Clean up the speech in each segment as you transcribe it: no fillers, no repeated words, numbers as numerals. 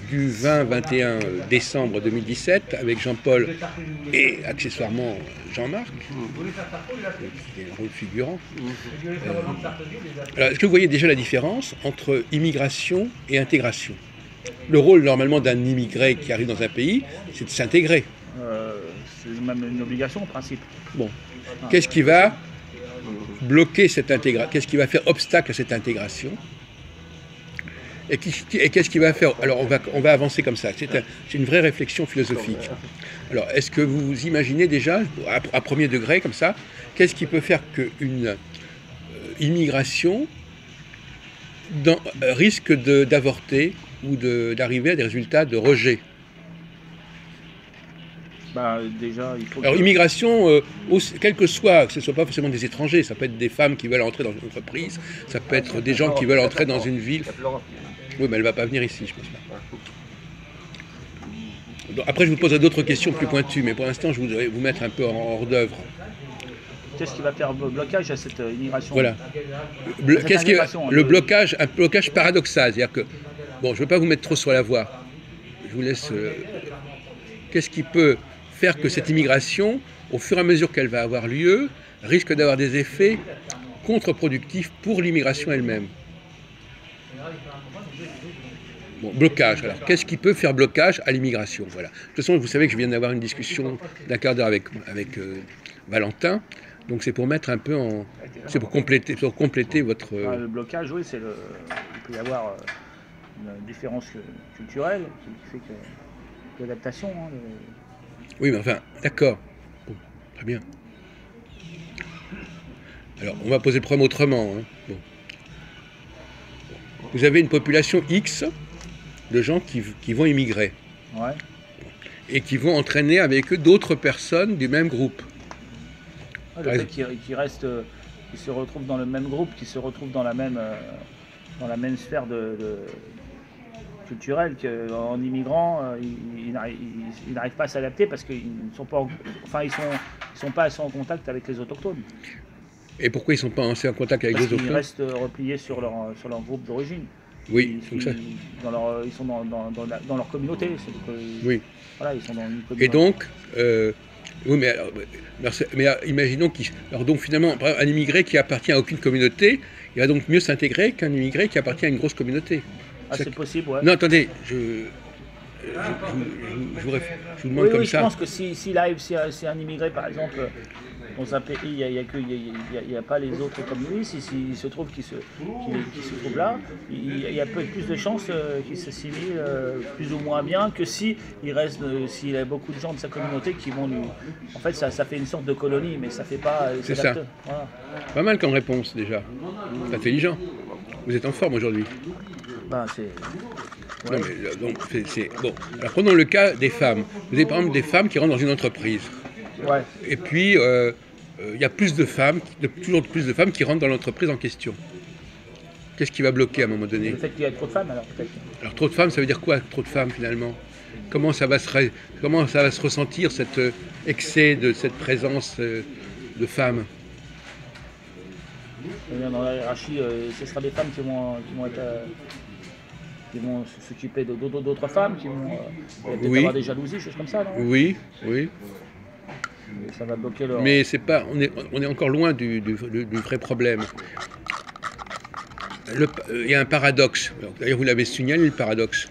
du 20-21 décembre 2017 avec Jean-Paul et accessoirement Jean-Marc, qui est un rôle figurant. Alors, est-ce que vous voyez déjà la différence entre immigration et intégration? Le rôle normalement d'un immigré qui arrive dans un pays, c'est de s'intégrer. C'est même une obligation en principe. Bon, qu'est-ce qui va bloquer cette intégration? Qu'est-ce qui va faire obstacle à cette intégration? Et qu'est-ce qui va faire? Alors on va avancer comme ça, c'est une vraie réflexion philosophique. Alors est-ce que vous imaginez déjà, à premier degré comme ça, qu'est-ce qui peut faire qu'une immigration risque d'avorter ou d'arriver à des résultats de rejet? Bah, déjà, il faut Alors immigration, quel que ce soit pas forcément des étrangers, ça peut être des femmes qui veulent entrer dans une entreprise, ça peut être des gens qui veulent entrer dans une ville. Oui, mais elle ne va pas venir ici, je pense pas. Donc, après, je vous poserai d'autres questions plus pointues, mais pour l'instant, je voudrais vous mettre un peu en hors d'œuvre. Qu'est-ce qui va faire blocage à cette immigration? Voilà. Un blocage paradoxal, c'est-à-dire que, bon, je ne veux pas vous mettre trop sur la voie. Je vous laisse. Qu'est-ce qui peut faire que cette immigration, au fur et à mesure qu'elle va avoir lieu, risque d'avoir des effets contre-productifs pour l'immigration elle-même? Bon, blocage. Alors, qu'est-ce qui peut faire blocage à l'immigration? Voilà. De toute façon, vous savez que je viens d'avoir une discussion d'un quart d'heure avec Valentin. Donc, c'est pour mettre un peu en... C'est pour compléter votre... Le blocage, oui, il peut y avoir une différence culturelle qui fait que l'adaptation... Oui, mais enfin, d'accord. Bon, très bien. Alors, on va poser le problème autrement. Hein. Bon. Vous avez une population X de gens qui vont immigrer. Ouais. Et qui vont entraîner avec eux d'autres personnes du même groupe. Le fait qu'ils restent, qu'ils se retrouvent dans le même groupe, qu'ils se retrouvent dans la même sphère culturelle qu'en immigrant, ils n'arrivent pas à s'adapter parce qu'ils ne sont pas, ils sont pas assez en contact avec les autochtones. Et pourquoi ils ne sont pas assez en contact avec les autochtones? Parce qu'ils restent repliés sur leur groupe d'origine. Oui, ils sont dans leur communauté. Oui. Voilà, ils sont dans une communauté. Et donc, oui, mais imaginons donc finalement, un immigré qui appartient à aucune communauté, il va donc mieux s'intégrer qu'un immigré qui appartient à une grosse communauté. Ah, c'est possible, ouais. Non, attendez, je vous demande comme ça. Je pense que si un immigré, par exemple, dans un pays, il n'y a pas les autres comme lui, s'il se trouve qu'il se trouve là, il y a peut-être plus de chances qu'il s'assimile plus ou moins bien que s'il y a beaucoup de gens de sa communauté qui vont lui... En fait, ça fait une sorte de colonie, mais ça fait pas... C'est ça. Voilà. Pas mal comme réponse, déjà. C'est intelligent. Vous êtes en forme aujourd'hui. Ben, c'est... Ouais. Non, mais, donc, bon. Alors, prenons le cas des femmes. Vous avez par exemple des femmes qui rentrent dans une entreprise. Ouais. Et puis, il y a toujours plus de femmes qui rentrent dans l'entreprise en question. Qu'est-ce qui va bloquer à un moment donné? Le fait qu'il y a trop de femmes, alors peut-être. Alors, trop de femmes, ça veut dire quoi, trop de femmes, finalement? Comment ça va se ressentir, cet excès de cette présence de femmes? Dans la hiérarchie, ce sera des femmes qui vont s'occuper d'autres femmes, qui vont peut-être avoir des jalousies, choses comme ça, non? Oui, oui. Ça va bloquer leur... Mais c'est pas, on est encore loin du vrai problème. Il y a un paradoxe. D'ailleurs, vous l'avez signalé, le paradoxe.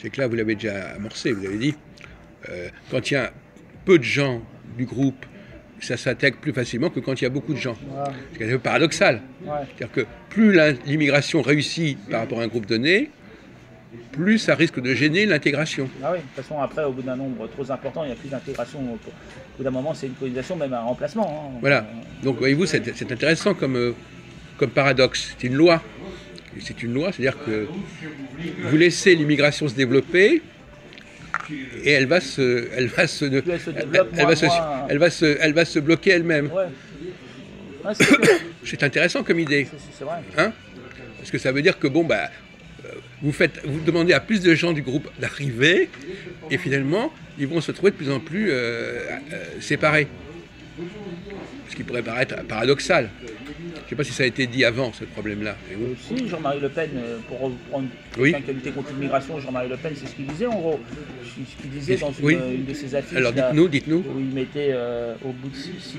C'est que là, vous l'avez déjà amorcé, vous l'avez dit. Quand il y a peu de gens du groupe, ça s'attaque plus facilement que quand il y a beaucoup de gens. Ouais. C'est un peu paradoxal. Ouais. C'est-à-dire que plus l'immigration réussit par rapport à un groupe donné, plus ça risque de gêner l'intégration. Ah oui, de toute façon, après, au bout d'un nombre trop important, il n'y a plus d'intégration. Au bout d'un moment, c'est une colonisation, même un remplacement. Hein. Voilà. Donc, voyez-vous, c'est intéressant comme paradoxe. C'est une loi. C'est une loi, c'est-à-dire que vous laissez l'immigration se développer et elle va se bloquer elle-même. Ouais. Ouais, c'est intéressant comme idée. C'est vrai. Hein? Parce que ça veut dire que bon, vous demandez à plus de gens du groupe d'arriver et finalement, ils vont se trouver de plus en plus séparés. Ce qui pourrait paraître paradoxal. sais pas si ça a été dit avant, ce problème-là. Si, Jean-Marie Le Pen, pour reprendre Oui. quelqu'un qui a lutté contre l'immigration, Jean-Marie Le Pen, c'est ce qu'il disait en gros. Ce qu'il disait dans Oui. une de ses affiches. Alors là, dites-nous. où il mettait au bout de 6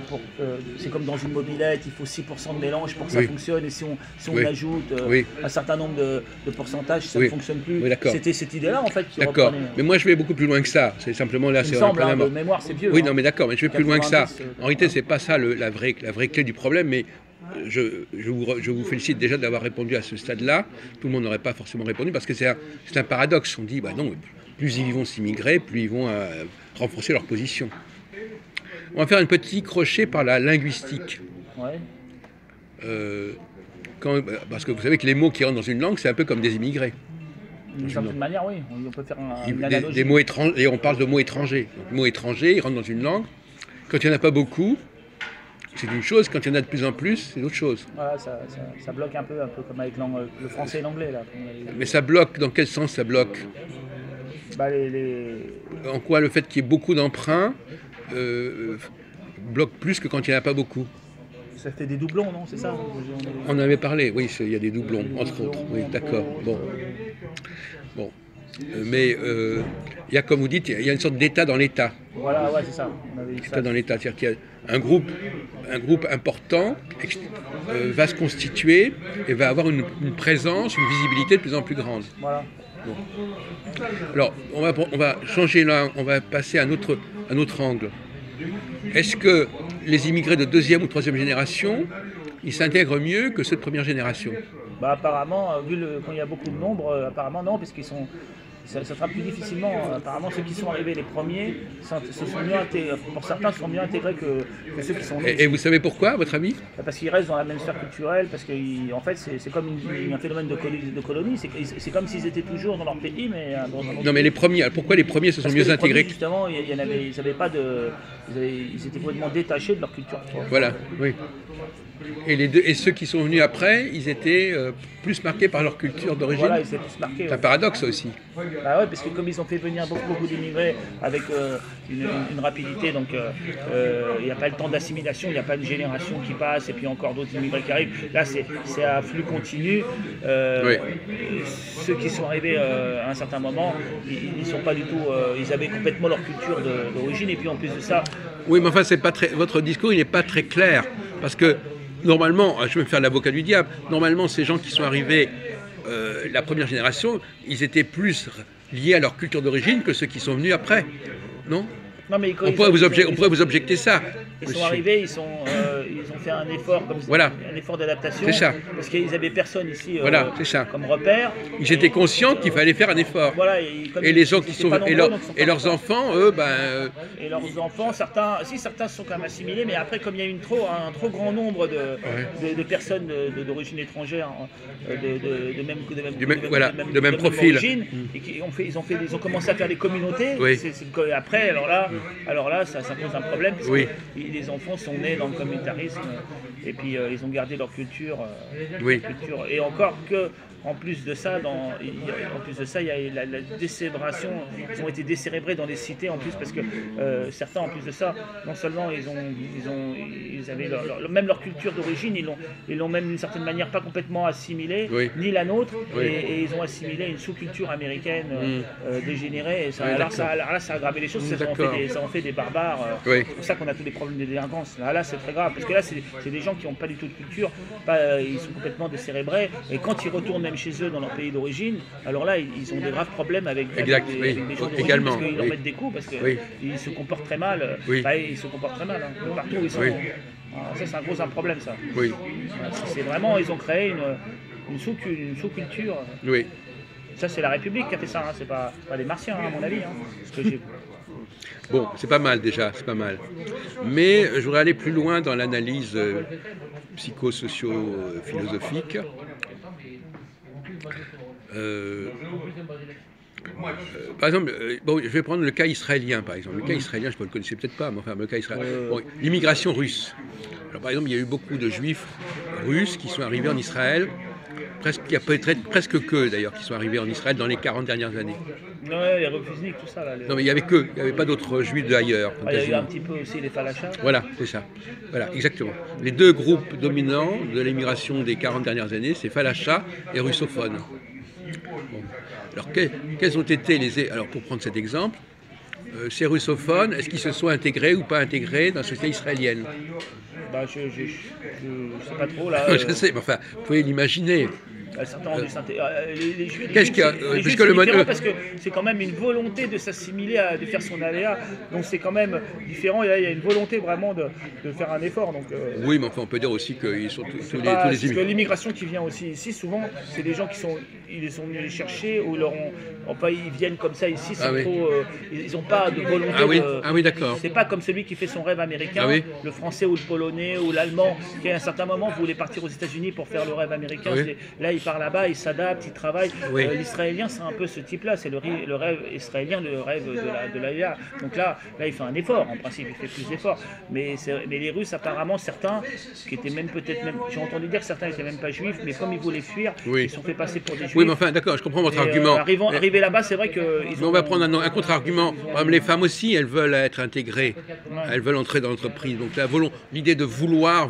c'est comme dans une mobilette, il faut 6% de mélange pour que ça Oui. fonctionne, et si on Oui. ajoute Oui. un certain nombre de pourcentages, ça Oui. ne fonctionne plus. Oui, d'accord. C'était cette idée-là en fait qui D'accord. reprenait. Mais moi, je vais beaucoup plus loin que ça. C'est simplement là, Il c'est me semble, un de mémoire, c'est vieux. Oui, hein. non, mais d'accord, mais je vais plus loin que ça. 90, En réalité, c'est pas ça la vraie clé du problème, mais je vous félicite déjà d'avoir répondu à ce stade-là. Tout le monde n'aurait pas forcément répondu parce que c'est un paradoxe. On dit, bah non, plus ils vont s'immigrer, plus ils vont renforcer leur position. On va faire un petit crochet par la linguistique. Ouais. Parce que vous savez que les mots qui rentrent dans une langue, c'est un peu comme des immigrés. D'une certaine manière, oui. On peut faire une analogie. Des mots étrangers, et on parle de mots étrangers. Donc, les mots étrangers, ils rentrent dans une langue. Quand il n'y en a pas beaucoup, c'est une chose. Quand il y en a de plus en plus, c'est autre chose. Voilà, ça bloque un peu comme avec le français et l'anglais. Là. Mais ça bloque, dans quel sens ça bloque? Bah, En quoi le fait qu'il y ait beaucoup d'emprunts bloque plus que quand il n'y en a pas beaucoup? Ça fait des doublons, non? C'est ça? On en avait parlé, oui, il y a des doublons, entre autres. Oui, d'accord. Bon. Mais il y a, comme vous dites, il y a une sorte d'état dans l'état. Voilà, ouais, c'est ça. On avait dit ça. État dans l'état. C'est-à-dire qu'il y a un groupe important va se constituer et va avoir une présence, une visibilité de plus en plus grande. Voilà. Bon. Alors, on va changer là, on va passer à un autre angle. Est-ce que les immigrés de deuxième ou troisième génération, ils s'intègrent mieux que ceux de première génération? Bah, apparemment, quand il y a beaucoup de nombre, apparemment non, parce qu'ils sont. Ça sera plus difficilement. Apparemment, ceux qui sont arrivés les premiers, se sont mieux intégrés, pour certains, sont mieux intégrés que ceux qui sont venus. Et vous savez pourquoi, à votre avis? Parce qu'ils restent dans la même sphère culturelle, parce qu'en fait, c'est comme un phénomène de colonie. C'est comme s'ils étaient toujours dans leur pays, mais dans un autre Non, mais les premiers, pourquoi les premiers se sont mieux intégrés? Justement, ils n'avaient pas de. Ils étaient complètement détachés de leur culture. Voilà, oui. Et ceux qui sont venus après, ils étaient plus marqués par leur culture d'origine. Voilà, ils étaient plus marqués. C'est un paradoxe aussi. Bah ouais, parce que comme ils ont fait venir beaucoup d'immigrés avec une rapidité, donc il n'y a pas le temps d'assimilation, il n'y a pas une génération qui passe et puis encore d'autres immigrés qui arrivent. Là, c'est à flux continu. Oui. Ceux qui sont arrivés à un certain moment, ils sont pas du tout. Ils avaient complètement leur culture d'origine et puis en plus de ça. Oui, mais enfin, votre discours, il n'est pas très clair parce que normalement, je vais me faire l'avocat du diable. Normalement, ces gens qui sont arrivés la première génération, ils étaient plus liés à leur culture d'origine que ceux qui sont venus après, non? Non, mais on pourrait vous objecter ça. Ils sont arrivés, ils ont fait un effort comme voilà. Un effort d'adaptation. C'est ça. Parce qu'ils n'avaient personne ici voilà, c'est ça. comme repère. Ils étaient conscients qu'il fallait faire un effort. Voilà, et les gens qui sont et leurs enfants, eux, et leurs enfants, certains se sont quand même assimilés, mais après, comme il y a eu un trop grand nombre de personnes d'origine étrangère, de même profil, et ils ont commencé à faire des communautés. Oui. Après, alors là, ça pose un problème. Parce que les enfants sont nés dans le communautarisme et puis ils ont gardé leur culture. Et encore que, en plus de ça, il y a la décébration. Ils ont été décérébrés dans les cités en plus parce que certains, en plus de ça, non seulement ils avaient même leur culture d'origine, ils l'ont même d'une certaine manière pas complètement assimilée, ni la nôtre, et ils ont assimilé une sous-culture américaine dégénérée. Et ça a aggravé les choses. Ça en fait des barbares. C'est pour ça qu'on a tous les problèmes de délinquance. Là, c'est très grave parce que là, c'est des gens qui n'ont pas du tout de culture. Ils sont complètement décérébrés. Et quand ils retournent même chez eux dans leur pays d'origine, alors là, ils ont des graves problèmes avec des gens d'origine parce qu'ils leur mettent des coups parce qu'ils se comportent très mal. Ils se comportent très mal. Hein. Partout où ils sont. Alors ça, c'est un problème, ça. C'est vraiment, ils ont créé une sous-culture. Ça, c'est la République qui a fait ça. Hein. C'est pas les Martiens, hein, à mon avis. Hein. Bon, c'est pas mal déjà, c'est pas mal. Mais je voudrais aller plus loin dans l'analyse psychosocio-philosophique. Par exemple, je vais prendre le cas israélien, par exemple. Le cas israélien, je ne le connaissais peut-être pas, mais enfin, le cas israélien. L'immigration russe. Alors, par exemple, il y a eu beaucoup de juifs russes qui sont arrivés en Israël Il y a peut-être presque que, d'ailleurs, qui sont arrivés en Israël dans les 40 dernières années. Ouais, les refusniks, tout ça. Là, Non, mais il n'y avait que, il n'y avait pas d'autres juifs d'ailleurs. Il y a eu un petit peu aussi les falachas. Voilà, c'est ça. Voilà, exactement. Les deux groupes dominants de l'immigration des 40 dernières années, c'est falachas et russophones. Bon. Alors, quels ont été les... Alors, pour prendre cet exemple, ces russophones, est-ce qu'ils se sont intégrés ou pas intégrés dans la société israélienne? Bah, je sais pas trop là. Je sais, mais enfin, vous pouvez l'imaginer. Certains ont dû les juifs, Qu'est-ce qu'il y a les juifs, c'est différent parce que c'est quand même une volonté de s'assimiler, de faire son aléa. Donc c'est quand même différent. Et là, il y a une volonté vraiment de faire un effort. Donc, oui, mais enfin, on peut dire aussi qu'ils sont tous les parce immigrés. que l'immigration qui vient aussi ici, souvent, c'est des gens ils les sont venus les chercher ou enfin, ils viennent comme ça ici sans trop. Ils n'ont pas de volonté. Ah oui, d'accord. C'est pas comme celui qui fait son rêve américain, le français ou le polonais ou l'allemand, qui à un certain moment voulait partir aux États-Unis pour faire le rêve américain. Là, il part là-bas, il s'adapte, il travaille. L'israélien, c'est un peu ce type-là, c'est le rêve israélien, le rêve de l'Aïa. Donc là, il fait un effort, en principe, il fait plus d'efforts. Mais les Russes, apparemment, certains, qui étaient même peut-être même, j'ai entendu dire que certains n'étaient même pas juifs, mais comme ils voulaient fuir, ils se sont fait passer pour des juifs. Oui, mais enfin, d'accord, je comprends votre argument. Arrivé là-bas, c'est vrai que... On va prendre un contre-argument. Les femmes aussi, elles veulent être intégrées. Elles veulent entrer dans l'entreprise. Donc l'idée de vouloir,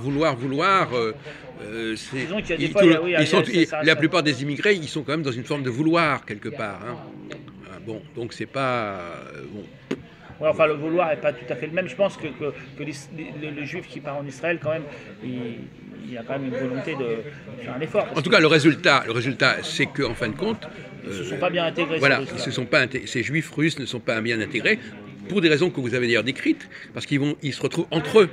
la plupart des immigrés, ils sont quand même dans une forme de vouloir quelque part. Hein. Bon, donc c'est pas bon. Ouais, enfin, le vouloir n'est pas tout à fait le même. Je pense que le juif qui part en Israël, quand même, il y a quand même une volonté de faire un effort. En tout cas, le résultat, c'est qu'en fin de compte, ils ne se sont pas bien intégrés. Voilà, ces juifs russes ne sont pas bien intégrés. Pour des raisons que vous avez d'ailleurs décrites, parce qu'ils se retrouvent entre eux.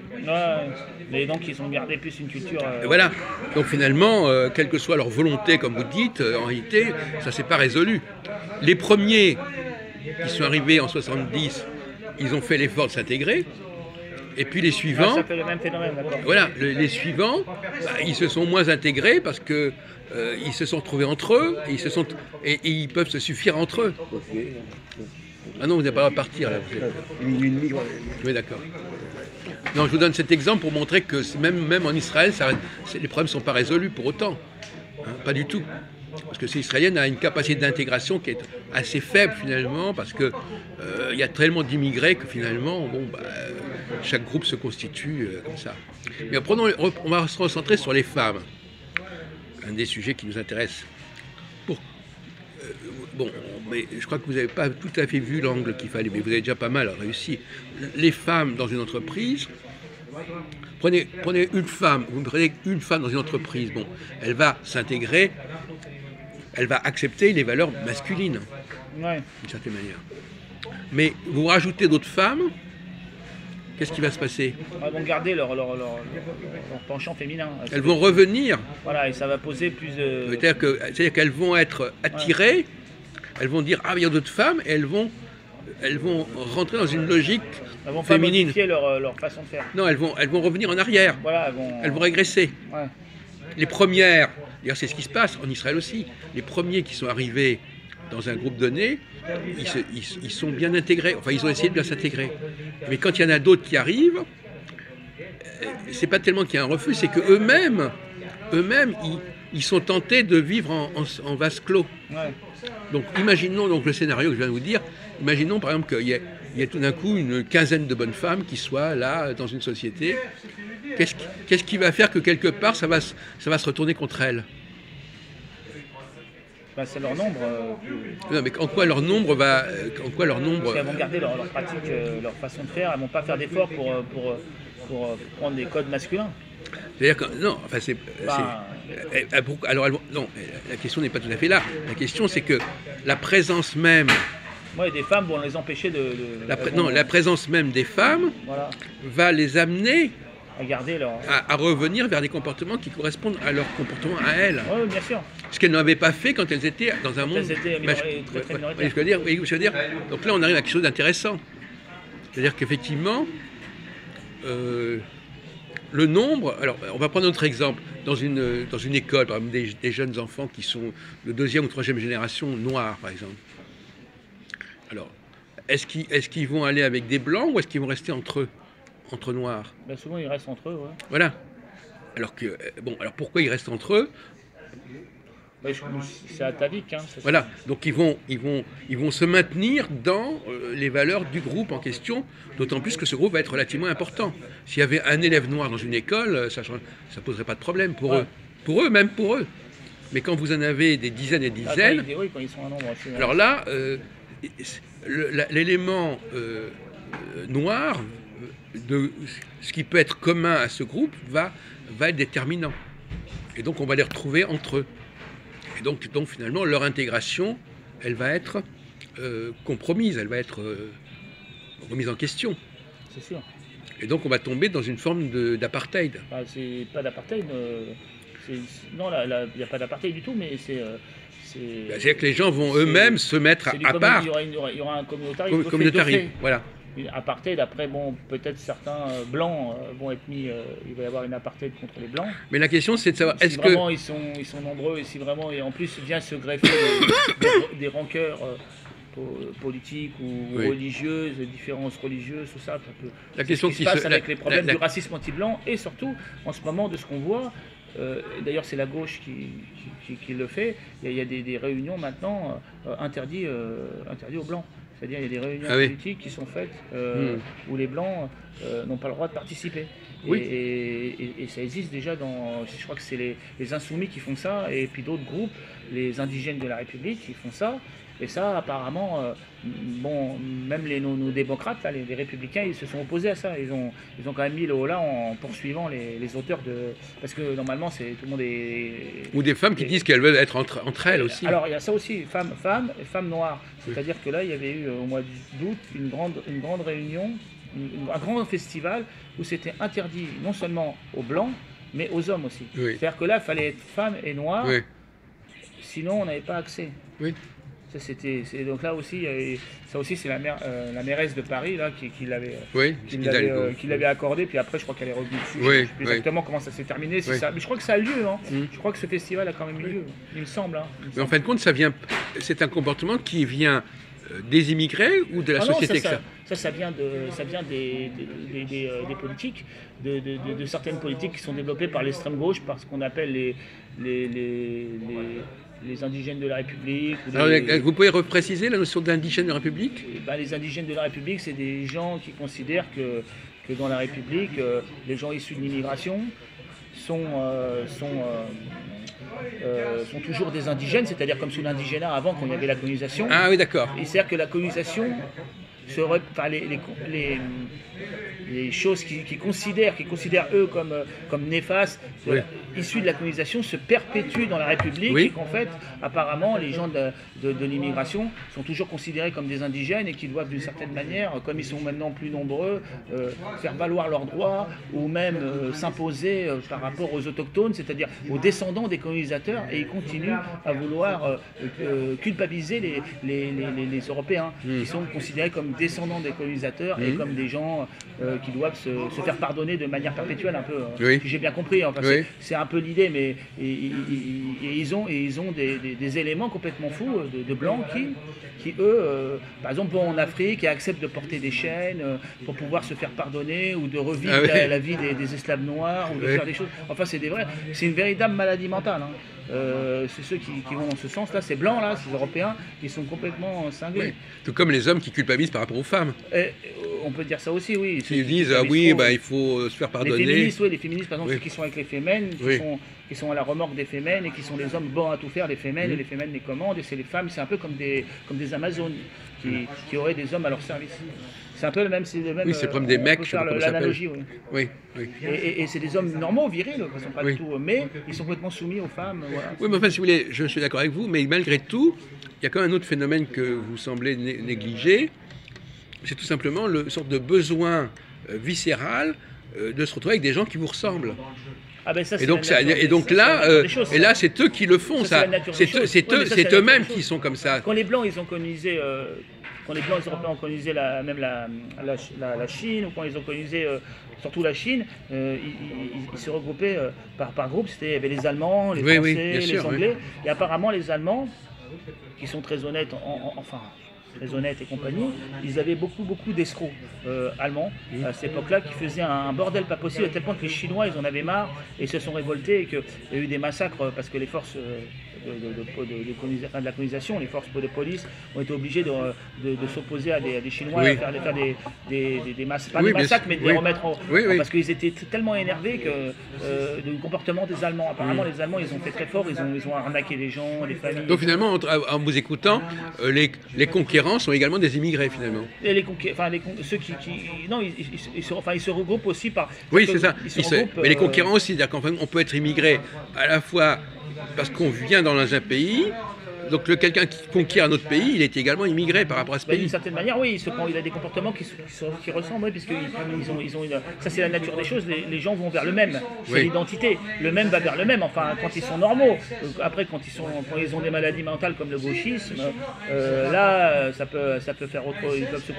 Et donc ils ont gardé plus une culture... Voilà, donc finalement, quelle que soit leur volonté, comme vous dites, en réalité, ça ne s'est pas résolu. Les premiers qui sont arrivés en 70, ils ont fait l'effort de s'intégrer, et puis les suivants... ça fait le même phénomène, d'accord. Voilà, les suivants, ils se sont moins intégrés parce que ils se sont retrouvés entre eux, et ils peuvent se suffire entre eux. Ah non, vous n'avez pas à partir là. Oui, d'accord. Non, je vous donne cet exemple pour montrer que même en Israël, les problèmes ne sont pas résolus pour autant. Hein, pas du tout. Parce que ces Israéliens ont une capacité d'intégration qui est assez faible finalement, parce qu'il y a tellement d'immigrés que finalement, chaque groupe se constitue comme ça. Mais on va se concentrer sur les femmes. Un des sujets qui nous intéresse. Bon, mais je crois que vous n'avez pas tout à fait vu l'angle qu'il fallait, mais vous avez déjà pas mal réussi. Les femmes dans une entreprise, prenez une femme, vous prenez une femme dans une entreprise, bon, elle va s'intégrer, elle va accepter les valeurs masculines, d'une certaine manière. Mais vous rajoutez d'autres femmes, qu'est-ce qui va se passer? Elles vont garder leur penchant féminin. Elles vont revenir. Voilà, et ça va poser plus de... C'est-à-dire qu'elles vont être attirées, elles vont dire « Ah, il y a d'autres femmes » et elles vont rentrer dans une logique féminine. Elles vont pas modifier leur façon de faire. Non, elles vont revenir en arrière. Voilà, elles vont régresser. Les premières, d'ailleurs c'est ce qui se passe en Israël aussi, les premiers qui sont arrivés dans un groupe donné, ils sont bien intégrés, enfin ils ont essayé de bien s'intégrer. Mais quand il y en a d'autres qui arrivent, c'est pas tellement qu'il y a un refus, c'est qu'eux-mêmes, ils sont tentés de vivre en vase clos. Donc imaginons donc le scénario que je viens de vous dire, imaginons par exemple qu'il y ait tout d'un coup une quinzaine de bonnes femmes qui soient là dans une société. Qu'est-ce qui va faire que quelque part ça va se retourner contre elles? C'est leur nombre. Non, mais en quoi leur nombre va... Parce qu'elles vont garder leur pratique, leur façon de faire, elles ne vont pas faire d'efforts pour prendre des codes masculins. C'est-à-dire que... Non, enfin c'est... alors, non, la question n'est pas tout à fait là. La question c'est que la présence même... des femmes vont les empêcher de... la présence même des femmes va les amener... à revenir vers des comportements qui correspondent à leur comportement à elles. Oui, bien sûr. Ce qu'elles n'avaient pas fait quand elles étaient dans un monde... très minoritaire. Je veux dire, donc là, on arrive à quelque chose d'intéressant. C'est-à-dire qu'effectivement, le nombre... Alors, on va prendre un autre exemple. Dans une école, par exemple, des jeunes enfants qui sont de 2e ou 3e génération noirs, par exemple. Alors, est-ce qu'ils vont aller avec des blancs ou est-ce qu'ils vont rester entre noirs? Souvent, ils restent entre eux, Voilà. Alors pourquoi ils restent entre eux? Ouais, c'est atavique. Hein, voilà, donc ils vont se maintenir dans les valeurs du groupe en question, d'autant plus que ce groupe va être relativement important. S'il y avait un élève noir dans une école, ça ne poserait pas de problème pour eux. Pour eux, même pour eux. Mais quand vous en avez des dizaines et des dizaines, quand ils sont un nombre assez, alors là, l'élément noir de ce qui peut être commun à ce groupe va être déterminant. Et donc on va les retrouver entre eux. Et donc finalement, leur intégration, elle va être compromise, elle va être remise en question. C'est sûr. Et donc on va tomber dans une forme d'apartheid. Bah, c'est pas d'apartheid. Non, il n'y a pas d'apartheid du tout, mais c'est... C'est-à-dire que les gens vont eux-mêmes se mettre à part. Il y aura un communautarisme. Communautarisme, voilà. Apartheid, après, bon, peut-être certains blancs vont être mis, il va y avoir une apartheid contre les blancs. Mais la question, c'est de savoir, si est-ce vraiment ils sont nombreux, et si vraiment, et en plus vient se greffer des rancœurs politiques ou religieuses, différences religieuses, tout ça. La question qui se passe avec les problèmes du racisme anti-blanc, et surtout, en ce moment, de ce qu'on voit, d'ailleurs c'est la gauche qui le fait, il y a des réunions maintenant interdites aux blancs. C'est-à-dire qu'il y a des réunions politiques qui sont faites où les Blancs n'ont pas le droit de participer. Oui. Et ça existe déjà je crois que c'est les Insoumis qui font ça, et puis d'autres groupes, les indigènes de la République qui font ça. Et ça, apparemment, bon, même nos démocrates, là, les républicains, ils se sont opposés à ça. Ils ont quand même mis le haut là en poursuivant les auteurs de... Parce que normalement, tout le monde est... Ou des femmes qui disent qu'elles veulent être entre elles aussi. Alors, il y a ça aussi, femmes et femmes noires. C'est-à-dire que là, il y avait eu au mois d'août une grande réunion, un grand festival où c'était interdit non seulement aux blancs, mais aux hommes aussi. Oui. C'est-à-dire que là, il fallait être femme et noire, oui. Sinon on n'avait pas accès. Oui. Donc là aussi, ça aussi c'est la mairesse de Paris là, qui l'avait accordé, puis après je crois qu'elle est revenue dessus. Oui, je ne sais plus exactement comment ça s'est terminé, ça, mais je crois que ça a lieu. Hein. Je crois que ce festival a quand même eu lieu, il me semble. Hein, mais en fin de compte, c'est un comportement qui vient des immigrés ou de la société? Ça vient des politiques, de certaines politiques qui sont développées par l'extrême gauche, par ce qu'on appelle les indigènes de la République. Alors, vous pouvez repréciser la notion d'indigène de la République? Les indigènes de la République, c'est des gens qui considèrent que dans la République, les gens issus de l'immigration sont toujours des indigènes, c'est-à-dire comme sous l'indigénat avant qu'on avait la colonisation. Ah oui, d'accord. Et c'est-à-dire que la colonisation serait, enfin, les choses qu'ils considèrent eux comme néfastes, issues de la colonisation, se perpétuent dans la République, et qu'en fait, apparemment, les gens de l'immigration sont toujours considérés comme des indigènes et qu'ils doivent d'une certaine manière, comme ils sont maintenant plus nombreux, faire valoir leurs droits ou même s'imposer par rapport aux autochtones, c'est-à-dire aux descendants des colonisateurs, et ils continuent à vouloir culpabiliser les Européens qui sont considérés comme descendants des colonisateurs et comme des gens qui doivent se faire pardonner de manière perpétuelle, un peu, si j'ai bien compris. Enfin, c'est un peu l'idée, mais ils ont des éléments complètement fous de blancs qui eux, par exemple, vont en Afrique et acceptent de porter des chaînes pour pouvoir se faire pardonner ou de revivre la vie des esclaves noirs ou de faire des choses. Enfin, c'est une véritable maladie mentale. Hein. C'est ceux qui vont dans ce sens-là, ces blancs-là, ces Européens, ils sont complètement cinglés. Tout comme les hommes qui culpabilisent par rapport aux femmes. On peut dire ça aussi, oui. Ils disent, il faut se faire pardonner. Les féministes, par exemple, ceux qui sont avec les fémènes, qui sont à la remorque des fémènes et qui sont des hommes bons à tout faire, des fémènes, et les fémènes les commandent, et c'est les femmes, c'est un peu comme des Amazones qui auraient des hommes à leur service. C'est un peu le même. C'est le problème des mecs, je peux faire l'analogie, oui. Et c'est des hommes normaux, virils, qui ne sont pas du tout, mais ils sont complètement soumis aux femmes. Voilà. Oui, mais enfin, si vous voulez, je suis d'accord avec vous, mais malgré tout, il y a quand même un autre phénomène que vous semblez négliger. C'est tout simplement une sorte de besoin viscéral de se retrouver avec des gens qui vous ressemblent. Ah ben ça, et donc là, c'est eux qui le font. C'est eux-mêmes qui sont comme ça. Quand les Blancs, ils ont colonisé, quand les Blancs européens ont colonisé même la Chine, ou quand ils ont colonisé surtout la Chine, ils se regroupaient par groupe. Il y avait les Allemands, les Français, les Anglais. Et apparemment, les Allemands, qui sont très honnêtes, enfin, très honnêtes et compagnie, ils avaient beaucoup d'escrocs allemands à cette époque-là qui faisaient un bordel pas possible, à tel point que les Chinois, ils en avaient marre et se sont révoltés et qu'il y a eu des massacres parce que les forces de la colonisation, les forces de police ont été obligées de s'opposer à des Chinois, Oui. à faire des massacres, pas Oui, des bien massacres, sûr. mais de Oui. les remettre Oui, oui. parce qu'ils étaient tellement énervés du comportement des Allemands. Apparemment, les Allemands, ils ont fait très fort, ils ont arnaqué les gens, les familles. Donc finalement, en vous écoutant, les conquérants sont également des immigrés finalement. Et ceux qui non, ils se regroupent aussi par. Oui, c'est ça. Ils se regroupent, Mais les conquérants aussi, c'est-à-dire qu'en fait, on peut être immigré à la fois parce qu'on vient dans un pays. Donc quelqu'un qui conquiert un autre pays, il est également immigré par rapport à ce D'une pays. certaine manière, oui, il a des comportements qui ressemblent, oui, puisqu'ils ont ça c'est la nature des choses, les gens vont vers le même, c'est Oui. l'identité, le même va vers le même, enfin quand ils sont normaux. Après quand ils ont des maladies mentales comme le gauchisme, là ça peut faire autre, ils peuvent se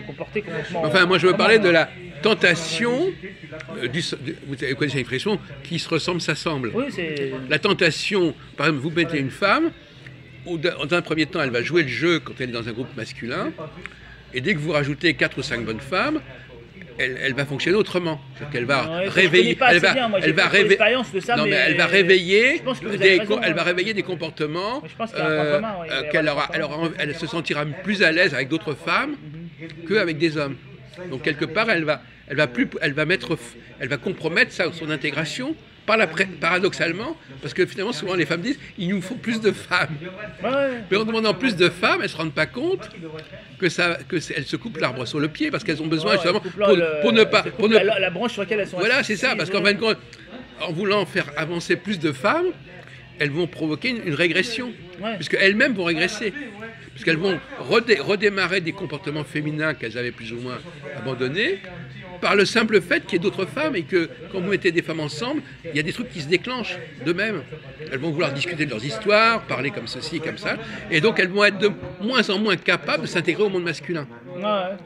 comporter complètement. Enfin, moi je veux parler de la tentation, vous connaissez l'expression, qui se ressemble s'assemble. Oui, c'est. La tentation, par exemple, vous mettez une femme, dans un premier temps, elle va jouer le jeu quand elle est dans un groupe masculin, et dès que vous rajoutez 4 ou 5 bonnes femmes, elle va fonctionner autrement. C'est-à-dire qu'elle va réveiller, elle va réveiller, elle va réveiller des comportements elle se sentira plus à l'aise avec d'autres femmes qu'avec des hommes. Donc quelque part, elle va compromettre son intégration. Paradoxalement, parce que finalement, souvent les femmes disent il nous faut plus de femmes. Mais en demandant plus de femmes, elles ne se rendent pas compte qu'elles se coupent l'arbre sur le pied, parce qu'elles ont besoin justement pour ne pas. La branche sur laquelle elles sont. Voilà, c'est ça, parce qu'en fin de compte, en voulant faire avancer plus de femmes, elles vont provoquer une régression, puisqu'elles-mêmes vont régresser. Puisqu'elles vont redémarrer des comportements féminins qu'elles avaient plus ou moins abandonnés, par le simple fait qu'il y ait d'autres femmes et que quand vous mettez des femmes ensemble, il y a des trucs qui se déclenchent d'eux-mêmes. Elles vont vouloir discuter de leurs histoires, parler comme ceci et comme ça, et donc elles vont être de moins en moins capables de s'intégrer au monde masculin.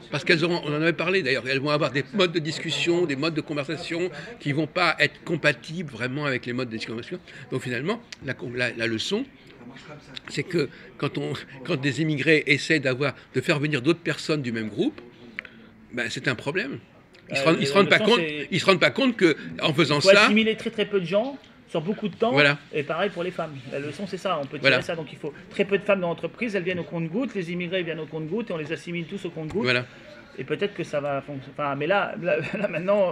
Parce qu'elles auront, on en avait parlé d'ailleurs, elles vont avoir des modes de discussion, des modes de conversation qui ne vont pas être compatibles vraiment avec les modes de discussion masculins. Donc finalement, la leçon, c'est que quand des immigrés essaient de faire venir d'autres personnes du même groupe, ben c'est un problème. Ils ne se rendent pas compte qu'en faisant ça... Il faut assimiler très peu de gens sur beaucoup de temps, voilà. Et pareil pour les femmes. La leçon, c'est ça, on peut tirer ça. Donc il faut très peu de femmes dans l'entreprise, elles viennent au compte-gouttes, les immigrés viennent au compte-gouttes, et on les assimile tous au compte-gouttes. Voilà. Et peut-être que ça va fonctionner. Enfin, mais là maintenant,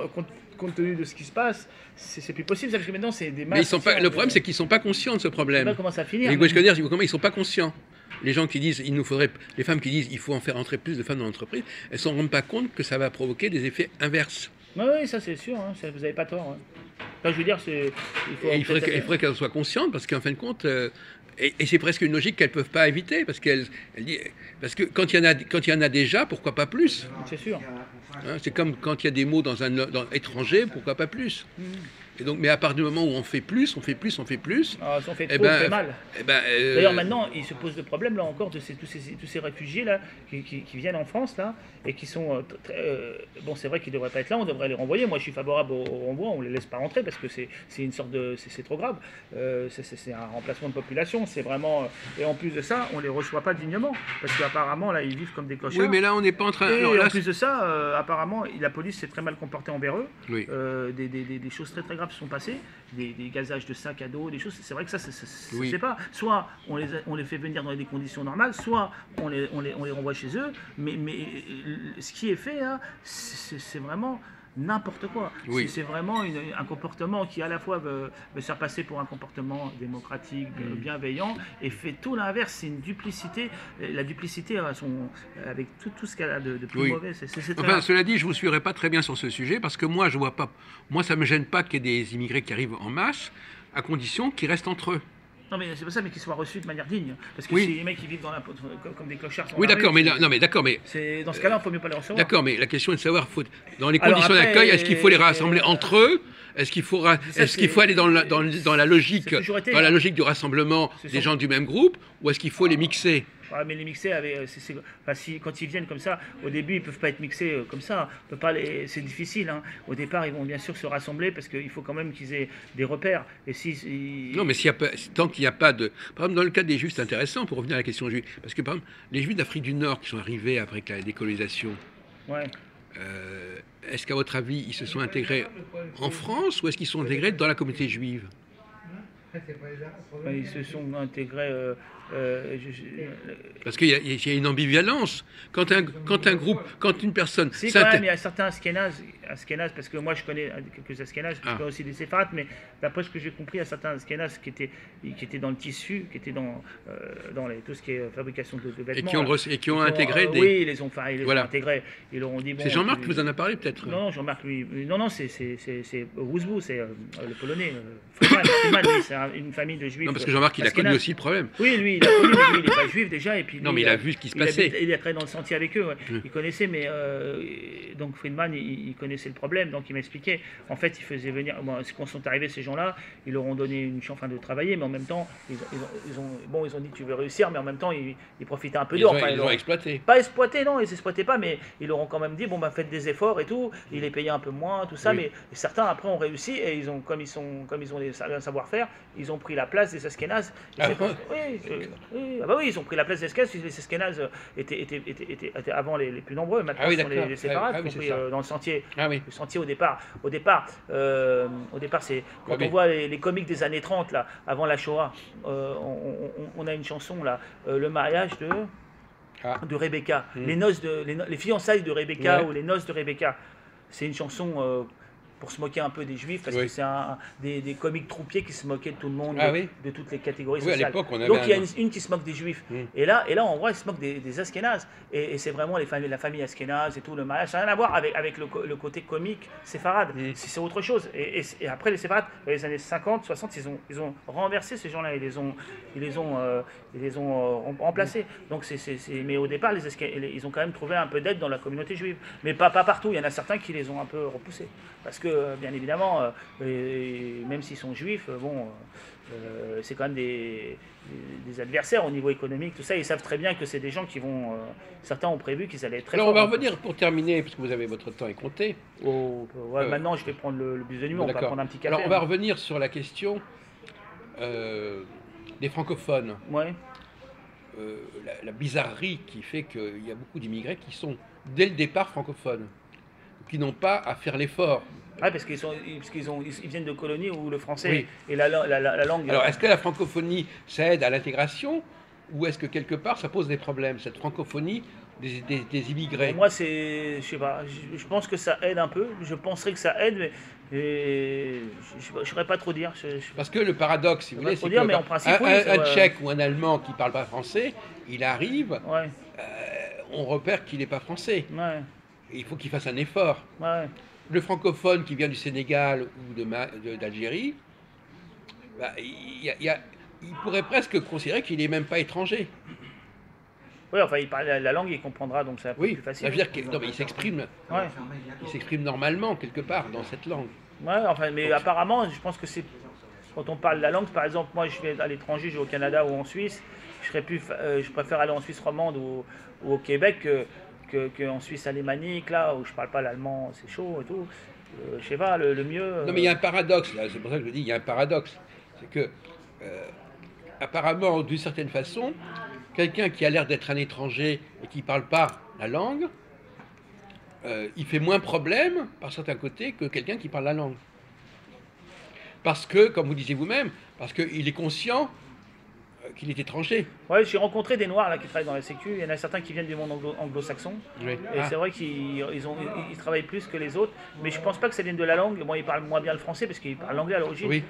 compte tenu de ce qui se passe, c'est plus possible, parce que maintenant, c'est des masses... Mais le problème, c'est qu'ils ne sont pas conscients de ce problème. Je sais pas comment ça va finir. Ils ne sont pas conscients. Les gens qui disent les femmes qui disent il faut en faire entrer plus de femmes dans l'entreprise, elles ne s'en rendent pas compte que ça va provoquer des effets inverses. Oui, ça c'est sûr, vous n'avez pas tort. Enfin, je veux dire, il faudrait qu'elles soient conscientes, parce qu'en fin de compte, et c'est presque une logique qu'elles ne peuvent pas éviter, parce que quand il y en a déjà, pourquoi pas plus? C'est sûr. Hein, c'est comme quand il y a des mots dans étranger, pourquoi pas plus? Et donc, mais à partir du moment où on fait plus, on fait trop, on fait mal. D'ailleurs, maintenant, il se pose le problème, là encore, de tous ces réfugiés là, qui viennent en France, là, et qui sont... bon, c'est vrai qu'ils ne devraient pas être là, on devrait les renvoyer. Moi, je suis favorable au renvoi, on ne les laisse pas rentrer, parce que c'est une sorte de... C'est trop grave. C'est un remplacement de population, c'est vraiment... Et en plus de ça, on ne les reçoit pas dignement, parce qu'apparemment, là, ils vivent comme des clochards. Oui, mais là, on n'est pas en train... Et en plus de ça, apparemment, la police s'est très mal comportée envers eux. Oui. Des choses très très graves se sont passées, des gazages de sacs à dos, des choses. C'est vrai que ça, oui. c'est pas. Soit on les fait venir dans des conditions normales, soit on les renvoie chez eux. Mais ce qui est fait, hein, c'est vraiment n'importe quoi. Oui. C'est vraiment un comportement qui à la fois veut se faire passer pour un comportement démocratique, bienveillant, et fait tout l'inverse. C'est une duplicité. La duplicité avec tout ce qu'elle a de plus mauvais. Enfin, cela dit, je ne vous suivrai pas très bien sur ce sujet, parce que moi, ça ne me gêne pas qu'il y ait des immigrés qui arrivent en masse, à condition qu'ils restent entre eux. Non, mais c'est pas ça, mais qu'ils soient reçus de manière digne. Parce que si les mecs qui vivent comme des clochards. Oui, d'accord, mais dans ce cas-là, il faut mieux pas les recevoir. D'accord, mais la question est de savoir, dans les conditions d'accueil, est-ce qu'il faut les rassembler entre eux? Est-ce qu'il faut aller dans la logique du rassemblement des gens du même groupe, ou est-ce qu'il faut les mixer? Ouais, mais les mixer, enfin, quand ils viennent comme ça, au début, ils peuvent pas être mixés comme ça. On peut pas c'est difficile. Hein. Au départ, ils vont bien sûr se rassembler parce qu'il faut quand même qu'ils aient des repères. Et Non, mais tant qu'il n'y a pas de... Par exemple, dans le cas des Juifs, c'est intéressant pour revenir à la question juive. Parce que, par exemple, les Juifs d'Afrique du Nord qui sont arrivés après la décolonisation, Ouais. est-ce qu'à votre avis, ils se sont intégrés en France ou est-ce qu'ils sont intégrés dans la communauté juive? Ils se sont intégrés. Parce qu'il y a une ambivalence. Quand un groupe, quand une personne... Si, quand même, il y a certains Ashkénazes, parce que moi je connais quelques Ashkénazes, je connais aussi des Séfarades, mais d'après ce que j'ai compris, il y a certains Ashkénazes qui étaient dans le tissu, qui étaient dans tout ce qui est fabrication de vêtements. Et qui ont intégré des... Oui, ils les ont intégrés. Ils leur ont dit... C'est Jean-Marc qui vous en a parlé, peut-être? Non, Jean-Marc, lui... Non, c'est Wouzbou, c'est le Polonais. Friedman, lui, c'est une famille de Juifs. Non, parce que Jean-Marc, il a connu aussi le problème. Oui, lui, il a connu, lui, il n'est pas juif déjà. Et puis, non, mais il a vu ce qui se passait. Il est dans le sentier avec eux. Ouais. Il connaissait, mais donc Friedman, il connaissait le problème. Donc il m'expliquait. En fait, il faisait venir. Quand sont arrivés ces gens-là, ils leur ont donné une chance de travailler, mais en même temps, ils ont dit tu veux réussir, mais en même temps, ils profitaient un peu d'eux. Ils ont exploité. Pas exploité, non, ils exploitaient pas, mais ils leur ont quand même dit faites des efforts et tout. Ils les payaient un peu moins, tout ça. Oui. Mais certains après ont réussi et comme ils ont un savoir-faire, ils ont pris la place des Ashkénazes. Oui, ils ont pris la place des Ashkénazes. Les Ashkénazes étaient avant les plus nombreux. Maintenant, ce sont les séparades, compris dans le sentier. Le sentier au départ, c'est quand on voit les comiques des années 30 là, avant la Shoah. On a une chanson là, le mariage de Rebecca, les fiançailles de Rebecca ou les noces de Rebecca. C'est une chanson pour se moquer un peu des Juifs, parce que c'est des comiques troupiers qui se moquaient de tout le monde, de toutes les catégories sociales. Donc il y a une qui se moque des Juifs. Et là, on voit, ils se moquent des Ashkénazes. Et c'est vraiment la famille Ashkénaze et tout, le mariage. Ça n'a rien à voir avec le côté comique séfarade. C'est autre chose. Et après, les séfarades, dans les années 50, 60, ils ont renversé ces gens-là. Ils les ont remplacés. Donc, mais au départ, ils ont quand même trouvé un peu d'aide dans la communauté juive. Mais pas partout. Il y en a certains qui les ont un peu repoussés. Parce que, bien évidemment, même s'ils sont juifs, c'est quand même des adversaires au niveau économique, tout ça. Ils savent très bien que c'est des gens qui vont... certains ont prévu qu'ils allaient être très forts. Alors, on va revenir pour terminer, parce que votre temps est compté. Maintenant, je vais prendre le bus de nuit, on va prendre un petit café. Alors, on va revenir sur la question des francophones. Ouais. La bizarrerie qui fait qu'il y a beaucoup d'immigrés qui sont, dès le départ, francophones, qui n'ont pas à faire l'effort. Ah, parce qu'ils viennent de colonies où le français et la langue... Alors, est-ce que la francophonie, ça aide à l'intégration, ou est-ce que quelque part, ça pose des problèmes, cette francophonie des immigrés? Moi, je sais pas, je pense que ça aide un peu, je penserais que ça aide, mais je ne saurais pas trop dire. Parce que le paradoxe, si vous voulez, c'est qu'un Tchèque ou un Allemand qui ne parle pas français, il arrive, on repère qu'il n'est pas français. Ouais. Il faut qu'il fasse un effort. Ouais. Le francophone qui vient du Sénégal ou d'Algérie, il pourrait presque considérer qu'il n'est même pas étranger. Oui, enfin, il parle la langue, il comprendra, donc c'est un peu plus facile. Ça veut dire qu'il s'exprime normalement, quelque part, dans cette langue. Ouais, enfin, mais apparemment, je pense que c'est... Quand on parle la langue, par exemple, moi, je vais à l'étranger, je vais au Canada ou en Suisse, je préfère aller en Suisse romande ou au Québec qu'en Suisse alémanique, là, où je parle pas l'allemand, c'est chaud et tout. Je sais pas, le mieux... Non, mais il y a un paradoxe, là, c'est pour ça que je dis, il y a un paradoxe. C'est que, apparemment, d'une certaine façon, quelqu'un qui a l'air d'être un étranger et qui ne parle pas la langue, il fait moins problème, par certains côtés, que quelqu'un qui parle la langue. Parce que, comme vous disiez vous-même, parce qu'il est conscient qu'il est étranger. Oui, j'ai rencontré des Noirs là, qui travaillent dans la Sécu. Il y en a certains qui viennent du monde anglo-saxon. Et c'est vrai qu'ils travaillent plus que les autres. Mais je ne pense pas que ça vienne de la langue. Bon, ils parlent moins bien le français parce qu'ils parlent l'anglais à l'origine. Oui.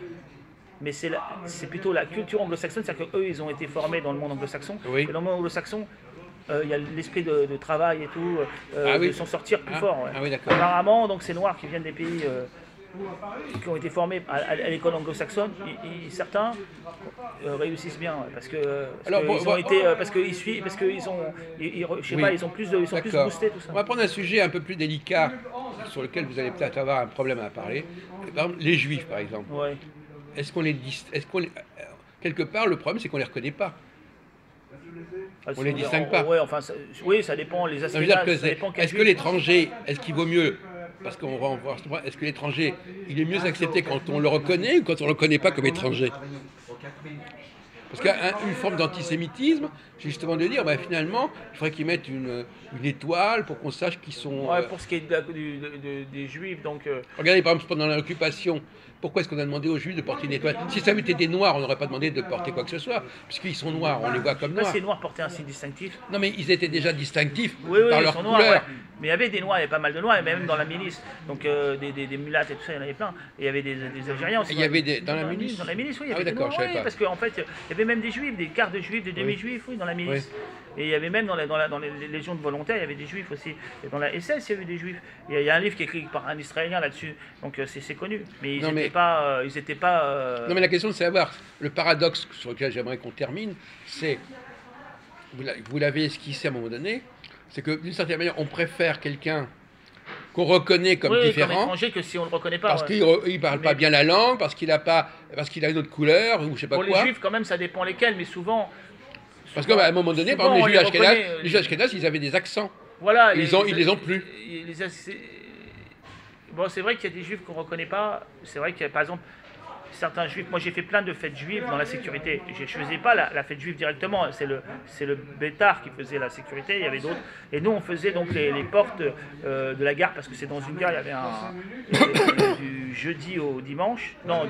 Mais c'est plutôt la culture anglo-saxonne. C'est-à-dire qu'eux, ils ont été formés dans le monde anglo-saxon. Et dans le monde anglo-saxon, il y a l'esprit de travail et tout, de s'en sortir plus fort. Ouais. Ah oui, d'accord. Apparemment, donc, ces Noirs qui viennent des pays... qui ont été formés à l'école anglo-saxonne, certains réussissent bien parce qu'ils ont plus boosté tout ça. On va prendre un sujet un peu plus délicat sur lequel vous allez peut-être avoir un problème à parler. Par exemple, les Juifs, par exemple. Ouais. Quelque part, le problème, c'est qu'on les reconnaît pas. On les distingue pas. Ouais, enfin, oui, ça dépend. Les Ashkénazes, ça dépend est-ce que l'étranger, est-ce qu'il vaut mieux, parce qu'on va en voir, est-ce que l'étranger, il est mieux accepté quand on le reconnaît ou quand on ne le reconnaît pas comme étranger? Parce qu'il y a une forme d'antisémitisme, c'est justement de dire, finalement, il faudrait qu'ils mettent une étoile pour qu'on sache qu'ils sont... Ouais, pour ce qui est des Juifs, donc... Regardez, par exemple, pendant l'occupation, pourquoi est-ce qu'on a demandé aux Juifs de porter une étoile? Si ça avait été des Noirs, on n'aurait pas demandé de porter quoi que ce soit, puisqu'ils sont Noirs, on les voit comme Noirs. Les Noirs portaient un signe distinctif. Non, mais ils étaient déjà distinctifs oui, par leur couleur. Ouais. Mais il y avait des Noirs, il y avait pas mal de Noirs, et même dans la milice, donc des mulattes et tout ça, il y en avait plein. Et il y avait des Algériens aussi. Et il y avait dans la milice? Dans la milice, oui, il y avait des Noirs, oui, parce qu'en fait, il y avait même des Juifs, des quarts de Juifs, des demi-Juifs, oui, dans la milice. Oui. Et il y avait même dans les légions de volontaires, il y avait des Juifs aussi. Et dans la SS, il y avait des Juifs. Il y a un livre qui est écrit par un Israélien là-dessus, donc c'est connu. Mais ils n'étaient pas... Non, mais la question de savoir, le paradoxe sur lequel j'aimerais qu'on termine, c'est, vous l'avez esquissé à un moment donné, c'est que d'une certaine manière, on préfère quelqu'un qu'on reconnaît comme différent, comme étranger, que si on le reconnaît pas. Parce qu'il ne parle pas bien la langue, parce qu'il a une autre couleur, ou je sais pas quoi. Pour les Juifs, quand même, ça dépend lesquels, mais souvent... Parce qu'à un moment donné, par exemple, les Juifs Ashkénazes, ils avaient des accents. Voilà. Ils les ont plus. Bon, c'est vrai qu'il y a des Juifs qu'on ne reconnaît pas. C'est vrai qu'il y a, par exemple, certains Juifs... Moi, j'ai fait plein de fêtes juives dans la sécurité. Je ne faisais pas la fête juive directement. C'est le Bétar qui faisait la sécurité. Il y avait d'autres. Et nous, on faisait donc les portes de la gare, parce que c'est dans une gare, il y avait du jeudi au dimanche. Non,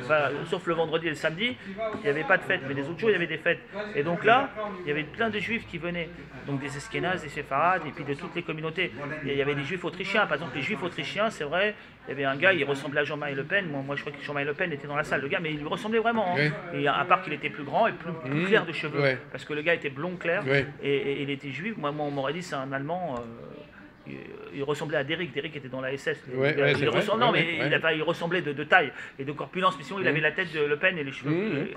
sauf le vendredi et le samedi, il n'y avait pas de fête. Mais les autres jours, il y avait des fêtes. Et donc là, il y avait plein de Juifs qui venaient. Donc des Ashkénazes, des Séfarades, et puis de toutes les communautés. Et il y avait des Juifs autrichiens. Par exemple, les Juifs autrichiens, c'est vrai, il y avait un gars, il ressemblait à Jean-Marie Le Pen. Moi, je crois que Jean-Marie Le Pen était dans la salle, le gars, mais il lui ressemblait vraiment. Hein. Oui. Et à part qu'il était plus grand et plus clair de cheveux. Oui. Parce que le gars était blond clair, oui. et il était juif. Moi, on m'aurait dit c'est un Allemand. Il ressemblait à Derrick. Derrick était dans la SS. Il ressemblait de taille et de corpulence. Mais sinon, il avait la tête de Le Pen et les cheveux.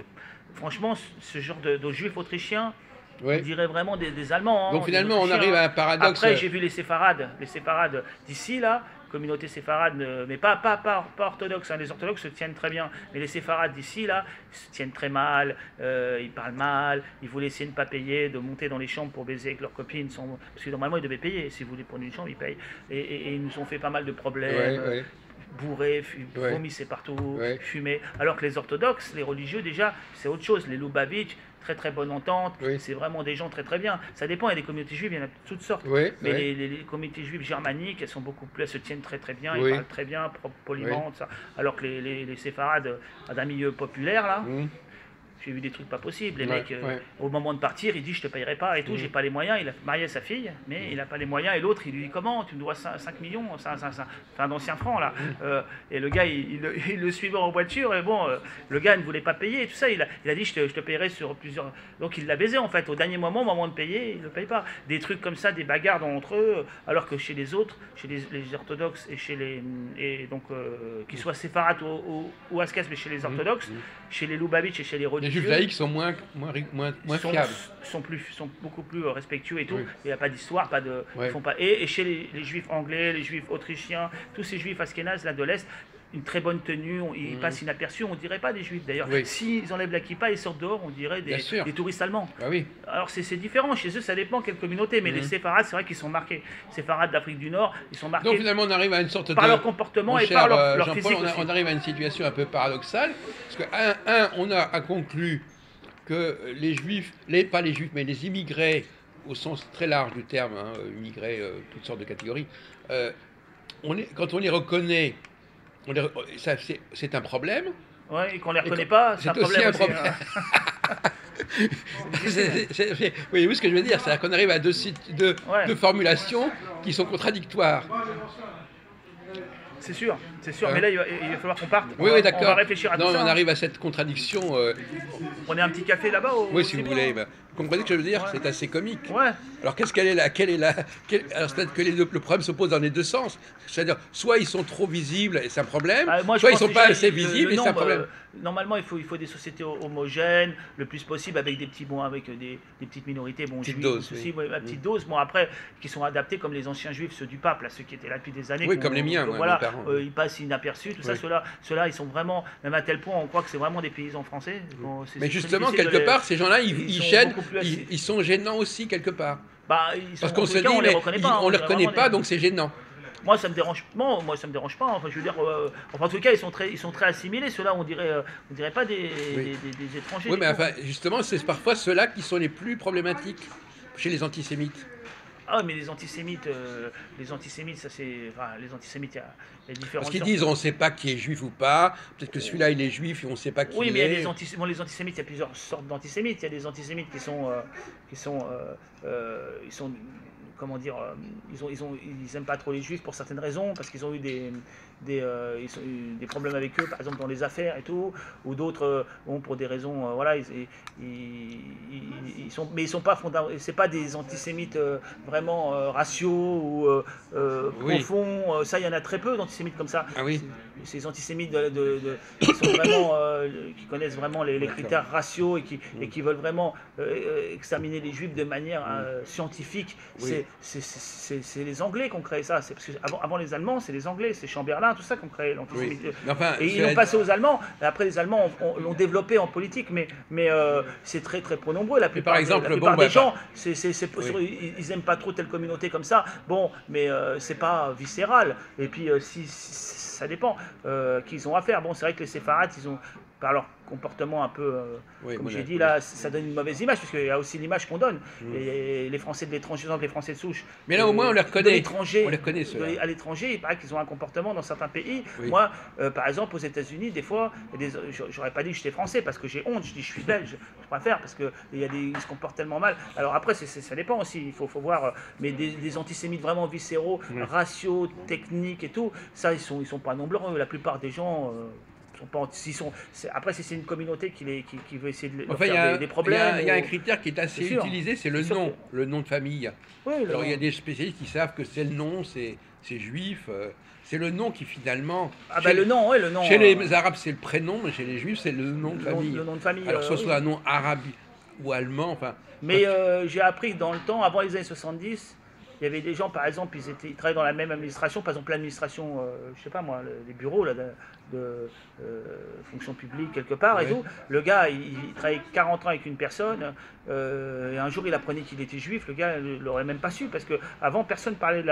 Franchement, ce genre de juif autrichien, on dirait vraiment des Allemands. Hein, donc finalement, on arrive à un paradoxe. Après, j'ai vu les séfarades d'ici, là, communauté séfarade, mais pas orthodoxe. Hein. Les orthodoxes se tiennent très bien, mais les séfarades d'ici, là, se tiennent très mal, ils parlent mal, ils voulaient essayer de ne pas payer, de monter dans les chambres pour baiser avec leurs copines, parce que normalement, ils devaient payer. Si vous voulez prendre une chambre, ils payent. Et ils nous ont fait pas mal de problèmes. Bourrés, vomissaient partout, fumaient. Alors que les orthodoxes, les religieux, déjà, c'est autre chose. Les Lubavitch, très très bonne entente, c'est vraiment des gens très très bien. Ça dépend, il y a des communautés juives, il y en a de toutes sortes. Mais les communautés juives germaniques, elles sont beaucoup plus, elles se tiennent très très bien, ils parlent très bien, poliment, ça. Alors que les séfarades d'un milieu populaire, là, j'ai vu des trucs pas possibles. Les mecs, au moment de partir, il dit je te payerai pas et tout, j'ai pas les moyens. Il a marié sa fille, mais il n'a pas les moyens. Et l'autre, il lui dit comment, tu me dois 5 millions, c'est un ancien franc là. Et le gars, il le suivait en voiture. Et bon, le gars ne voulait pas payer et tout ça. Il a dit je te payerai sur plusieurs. Donc il l'a baisé en fait. Au dernier moment, au moment de payer, il ne paye pas. Des trucs comme ça, des bagarres entre eux. Alors que chez les autres, chez les orthodoxes et chez les. Et donc, qu'ils soient séfarades ou askas, mais chez les orthodoxes, chez les Lubavitch et chez les religieux. Les juifs laïcs sont moins fiables. Sont beaucoup plus respectueux et tout. Il n'y a pas d'histoire, ils font pas. Et chez les juifs anglais, les juifs autrichiens, tous ces juifs ashkénazes là de l'Est, une très bonne tenue, ils passent inaperçus, on ne dirait pas des juifs d'ailleurs. S'ils enlèvent la kippa et sortent dehors, on dirait des touristes allemands. Alors c'est différent, chez eux ça dépend quelle communauté, mais les séfarades, c'est vrai qu'ils sont marqués. Séfarades d'Afrique du Nord, ils sont marqués. Donc finalement on arrive à une sorte par leur comportement et par leur physique aussi. On arrive à une situation un peu paradoxale, parce que on a conclu que les juifs, pas les juifs, mais les immigrés, au sens très large du terme, immigrés, toutes sortes de catégories, quand on les reconnaît, c'est un problème. Oui, et qu'on ne les reconnaît pas, c'est un problème aussi. Vous voyez ce que je veux dire? C'est-à-dire qu'on arrive à deux formulations qui sont contradictoires. C'est sûr, mais là il va falloir qu'on parte. Oui, d'accord. On va réfléchir à tout ça. On arrive à cette contradiction. On est un petit café là-bas. Oui, si vous voulez. Vous comprenez ce que je veux dire? C'est assez comique. Ouais. Alors alors c'est-à-dire que le problème se pose dans les deux sens. C'est-à-dire, soit ils sont trop visibles et c'est un problème, soit ils ne sont pas assez visibles et c'est un problème. Normalement, il faut des sociétés homogènes, le plus possible, avec des petites minorités, petite dose, petite dose. Bon, après, qui sont adaptés comme les anciens juifs, ceux du pape, là, ceux qui étaient là depuis des années. Oui, comme les miens, mes parents. Ils passent inaperçus, tout ça. Ceux-là, ils sont vraiment, même à tel point, on croit que c'est vraiment des paysans français. Mais justement, quelque part, ces gens-là, ils chaînent plus assez. ils sont gênants aussi quelque part. Bah, Parce qu'on se dit, on les mais reconnaît pas. on ne les reconnaît vraiment pas, donc c'est gênant. Moi, ça me dérange. Non, moi, ça me dérange pas. Enfin, je veux dire, enfin, en tout cas, ils sont très assimilés. Ceux-là, on dirait pas Oui. des étrangers. Oui, du mais tout. enfin, justement, c'est parfois ceux-là qui sont les plus problématiques chez les antisémites. Ah, mais les antisémites, ça c'est. Enfin, les antisémites, il y a différentes Parce qu'ils sortes. disent, on ne sait pas qui est juif ou pas, peut-être que celui-là, il est juif et on ne sait pas qui Oui, il mais il y a est. les antisémites, il y a plusieurs sortes d'antisémites. Il y a des antisémites qui sont, ils sont, comment dire, ils aiment pas trop les juifs pour certaines raisons, parce qu'ils ont eu ils ont eu des problèmes avec eux, par exemple dans les affaires et tout, ou d'autres, bon, pour des raisons, voilà, mais ils sont pas c'est pas des antisémites vraiment raciaux ou Oui. profonds. Ça, il y en a très peu d'antisémites comme ça. Ah oui. Ces antisémites qui sont vraiment, qui connaissent vraiment les critères raciaux et qui veulent vraiment exterminer les juifs de manière scientifique. Oui. C'est les Anglais qui ont créé ça. Parce que avant les Allemands, c'est les Anglais, c'est Chamberlain, tout ça qui ont créé l'antisémitisme. Oui. Mais enfin, Et ils l'ont passé aux Allemands. Et après, les Allemands l'ont développé en politique, mais c'est très très peu nombreux. La plupart, par exemple, la plupart bon, des gens, oui. ils aiment pas trop telle communauté comme ça. Bon, mais c'est pas viscéral. Et puis si ça dépend qu'ils ont à faire. Bon, c'est vrai que les séfarades, ils ont, par leur comportement un peu, Oui, comme bon, j'ai là, dit, oui. là, ça donne une mauvaise image, parce qu'il y a aussi l'image qu'on donne. Et les Français de l'étranger, par exemple, les Français de souche. Mais là, au moins, on les De reconnaît. l'étranger, On les reconnaît, ceux-là. à l'étranger, il paraît qu'ils ont un comportement dans certains pays. Oui. Moi, par exemple, aux États-Unis, des fois, j'aurais pas dit que j'étais français parce que j'ai honte, je dis je suis belge, je préfère parce qu'ils se comportent tellement mal. Alors après, ça dépend aussi, il faut voir, mais des antisémites vraiment viscéraux, raciaux, techniques et tout, ça, ils sont pas nombreux. La plupart des gens. Sont pas, après, si c'est une communauté qui veut essayer de leur Enfin, faire des problèmes. il y a un critère qui est assez C'est sûr. utilisé, c'est le C'est sûr nom, le nom de famille. Oui, Alors, il y a des spécialistes qui savent que c'est le nom, c'est juif. C'est le nom qui finalement. Ah bah le nom, oui, le nom. Chez les Arabes, c'est le prénom, mais chez les Juifs, c'est le nom de famille. Le nom de famille. Alors, soit oui. un nom arabe ou allemand, enfin. Mais j'ai appris que dans le temps, avant les années 70, il y avait des gens, par exemple, ils travaillaient dans la même administration, par exemple l'administration, je sais pas moi, les bureaux là, de fonction publique quelque part et Ouais. tout. Le gars, il travaillait 40 ans avec une personne, et un jour il apprenait qu'il était juif, le gars ne l'aurait même pas su, parce que avant personne parlait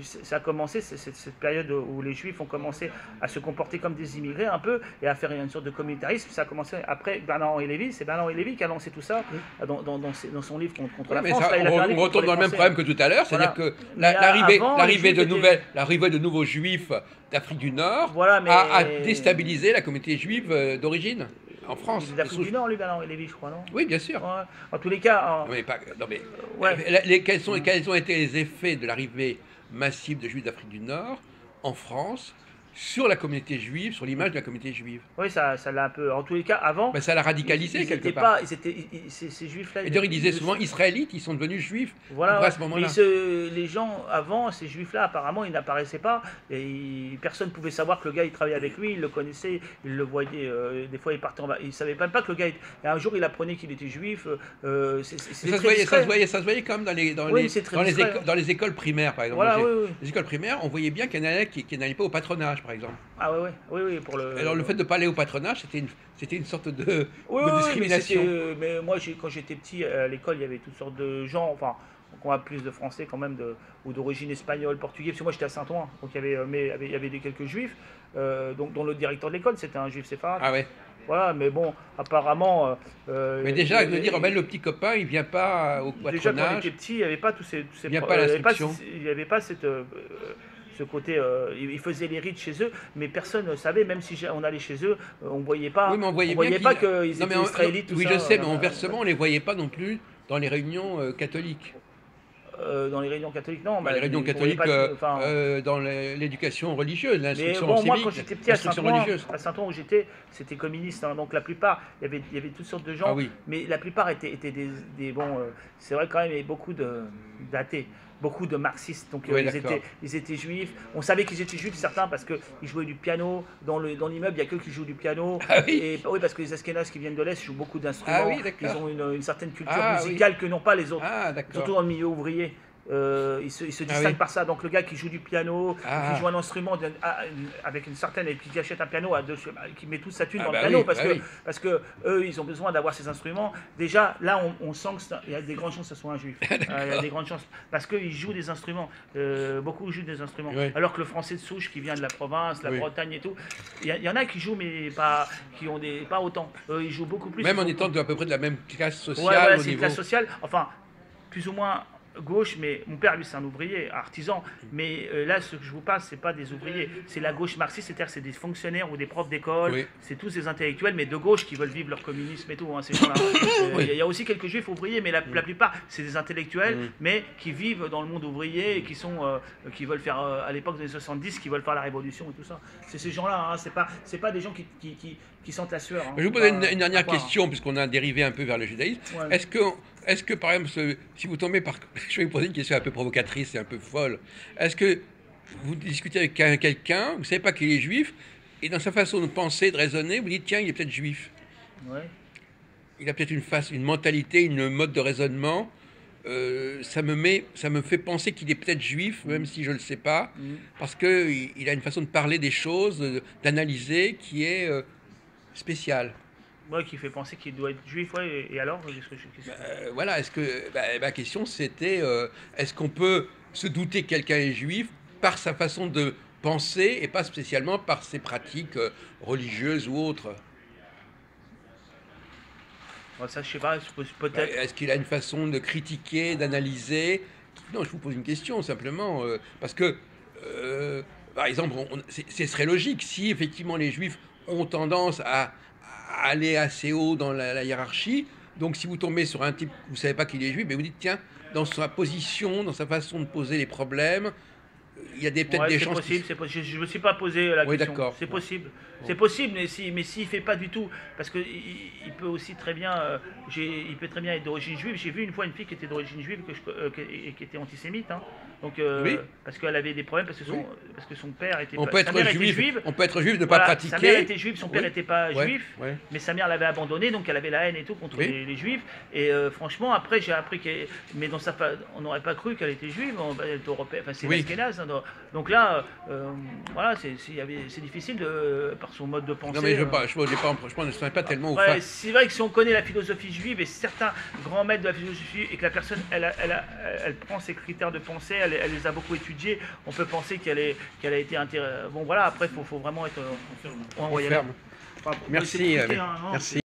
ça a commencé, cette période où les juifs ont commencé à se comporter comme des immigrés un peu, et à faire une sorte de communautarisme. Ça a commencé après Bernard-Henri Lévy, c'est Bernard-Henri Lévy qui a lancé tout ça dans son livre contre la Mais France. ça, Là, il a fait un livre on contre retombe les dans le même Français. problème que tout à l'heure, c'est-à-dire Voilà. que Mais avant, les Juifs l'arrivée de nouveaux juifs d'Afrique du Nord Voilà, mais- a déstabilisé la communauté juive d'origine en France. Il est d'Afrique du Nord, lui, Bernard-Henri Lévy, je crois, non? Oui, bien sûr. Ouais. En tous les cas, Non, mais ouais. quels ont été les effets de l'arrivée massive de juifs d'Afrique du Nord en France sur la communauté juive, sur l'image de la communauté juive? Oui, ça l'a un peu. En tous les cas, avant. Ben, ça l'a radicalisé ils quelque étaient part. pas, ces juifs-là. Et d'ailleurs, il disait souvent israélites, ils sont devenus juifs Voilà, à ce moment-là. mais les gens avant, ces juifs-là, apparemment, ils n'apparaissaient pas. Personne ne pouvait savoir que le gars, il travaillait avec lui, il le connaissait, il le voyait. Des fois, il partait en bas. Il ne savait même pas que le gars. Et un jour, il apprenait qu'il était juif. Ça se voyait quand même dans les écoles primaires, par exemple. Voilà, oui. Les écoles primaires, on voyait bien qu'il y en avait qui n'allaient pas au patronage, par exemple. Ah oui, pour le. Alors le fait de ne pas aller au patronage, c'était une sorte de Oui, discrimination. mais moi, quand j'étais petit, à l'école, il y avait toutes sortes de gens, enfin, on a plus de Français quand même, ou d'origine espagnole, portugais, parce que moi j'étais à Saint-Ouen, donc il y avait quelques juifs, donc dont le directeur de l'école, c'était un juif séfarade. Ah ouais. Voilà, mais bon, apparemment. Mais déjà, de dire, oh ben, le petit copain, il vient pas au patronage. Déjà, quand on était petit, il n'y avait pas tous ces. Il n'y a pas l'instruction. Il n'y avait pas ce côté, ils faisaient les rites chez eux, mais personne ne savait, même si on allait chez eux, on ne voyait pas, Oui, mais on voyait pas qu'ils étaient israélites. Oui, tout je ça, sais, mais inversement, on ne les voyait pas non plus dans les réunions catholiques. Dans les réunions catholiques, non. Les réunions catholiques dans l'éducation religieuse, l'instruction civique. Moi, quand j'étais petit à Saint-Ouen où j'étais, c'était communiste, hein, donc la plupart, il y avait toutes sortes de gens, mais la plupart étaient des bons. C'est vrai quand même, il y avait beaucoup d'athées. Beaucoup de marxistes, donc ils étaient juifs. On savait qu'ils étaient juifs, certains, parce qu'ils jouaient du piano. Dans l'immeuble, il n'y a que qui jouent du piano. Ah oui. Et oui, parce que les Ashkénazes qui viennent de l'Est jouent beaucoup d'instruments. Ah oui, ils ont une certaine culture Ah musicale oui. que n'ont pas les autres, Ah d'accord. surtout dans le milieu ouvrier. il se distingue par ça. Donc le gars qui joue du piano, qui joue un instrument avec une certaine, et puis qui achète un piano qui met toute sa thune dans le piano, parce que eux, ils ont besoin d'avoir ces instruments. Déjà, là, on sent qu'il y a des grandes chances que ce soit un juif. Il y a des grandes chances, parce qu'ils jouent des instruments. Beaucoup jouent des instruments. Alors que le français de souche qui vient de la province, la Bretagne et tout, il y en a qui jouent, mais pas, pas autant. Ils jouent beaucoup plus. Même en étant à peu près de la même classe sociale. C'est une classe sociale, enfin, plus ou moins gauche, mais mon père, lui, c'est un ouvrier, artisan. Mais là, ce que je vous parle, c'est pas des ouvriers, c'est la gauche marxiste, c'est-à-dire c'est des fonctionnaires ou des profs d'école, c'est tous des intellectuels, mais de gauche qui veulent vivre leur communisme et tout. Hein, ces gens-là. Il y a aussi quelques juifs ouvriers, mais la plupart, c'est des intellectuels, mais qui vivent dans le monde ouvrier et qui veulent faire, à l'époque des années 70, qui veulent faire la révolution et tout ça. C'est ces gens-là, hein, c'est pas des gens qui sentent la sueur. Hein, je vous pose une dernière question, puisqu'on a dérivé un peu vers le judaïsme. Est-ce que, par exemple, si vous tombez par... Je vais vous poser une question un peu provocatrice et un peu folle. Est-ce que vous discutez avec quelqu'un, vous ne savez pas qu'il est juif, et dans sa façon de penser, de raisonner, vous dites, tiens, il est peut-être juif. Il a peut-être une mentalité, une mode de raisonnement. Ça me fait penser qu'il est peut-être juif, même si je ne le sais pas, parce qu'il a une façon de parler des choses, d'analyser, qui est spéciale. Qui fait penser qu'il doit être juif, et alors voilà, ma question c'était, est-ce qu'on peut se douter que quelqu'un est juif par sa façon de penser et pas spécialement par ses pratiques religieuses ou autres? Ça, je sais pas, peut-être. Est-ce qu'il a une façon de critiquer, d'analyser? Non, je vous pose une question simplement, parce que, par exemple, ce serait logique si effectivement les juifs ont tendance à aller assez haut dans la hiérarchie. Donc si vous tombez sur un type, vous ne savez pas qu'il est juif, mais vous dites, tiens, dans sa position, dans sa façon de poser les problèmes, il y a peut-être des chances... C'est possible, je ne me suis pas posé la question. D'accord. C'est possible. C'est possible, mais s'il ne fait pas du tout, parce qu'il peut aussi très bien, il peut très bien être d'origine juive. J'ai vu une fois une fille qui était d'origine juive et qui était antisémite. Hein. Donc, parce qu'elle avait des problèmes, parce que son père était... On peut être juif, ne pas pratiquer. Sa mère était juive, son père n'était pas juif, mais sa mère l'avait abandonné, donc elle avait la haine et tout contre les juifs. Et franchement, après, j'ai appris qu'elle... Mais on n'aurait pas cru qu'elle était juive, elle était européenne, enfin c'est l'Ashkénaze. Hein, donc là, voilà, c'est difficile par son mode de pensée. Non mais je ne serais pas tellement au fait. C'est vrai que si on connaît la philosophie juive et certains grands maîtres de la philosophie et que la personne, elle prend ses critères de pensée, elle les a beaucoup étudiés, on peut penser qu'elle a été intéressée. Bon voilà, après il faut vraiment être en royal. Merci. Merci.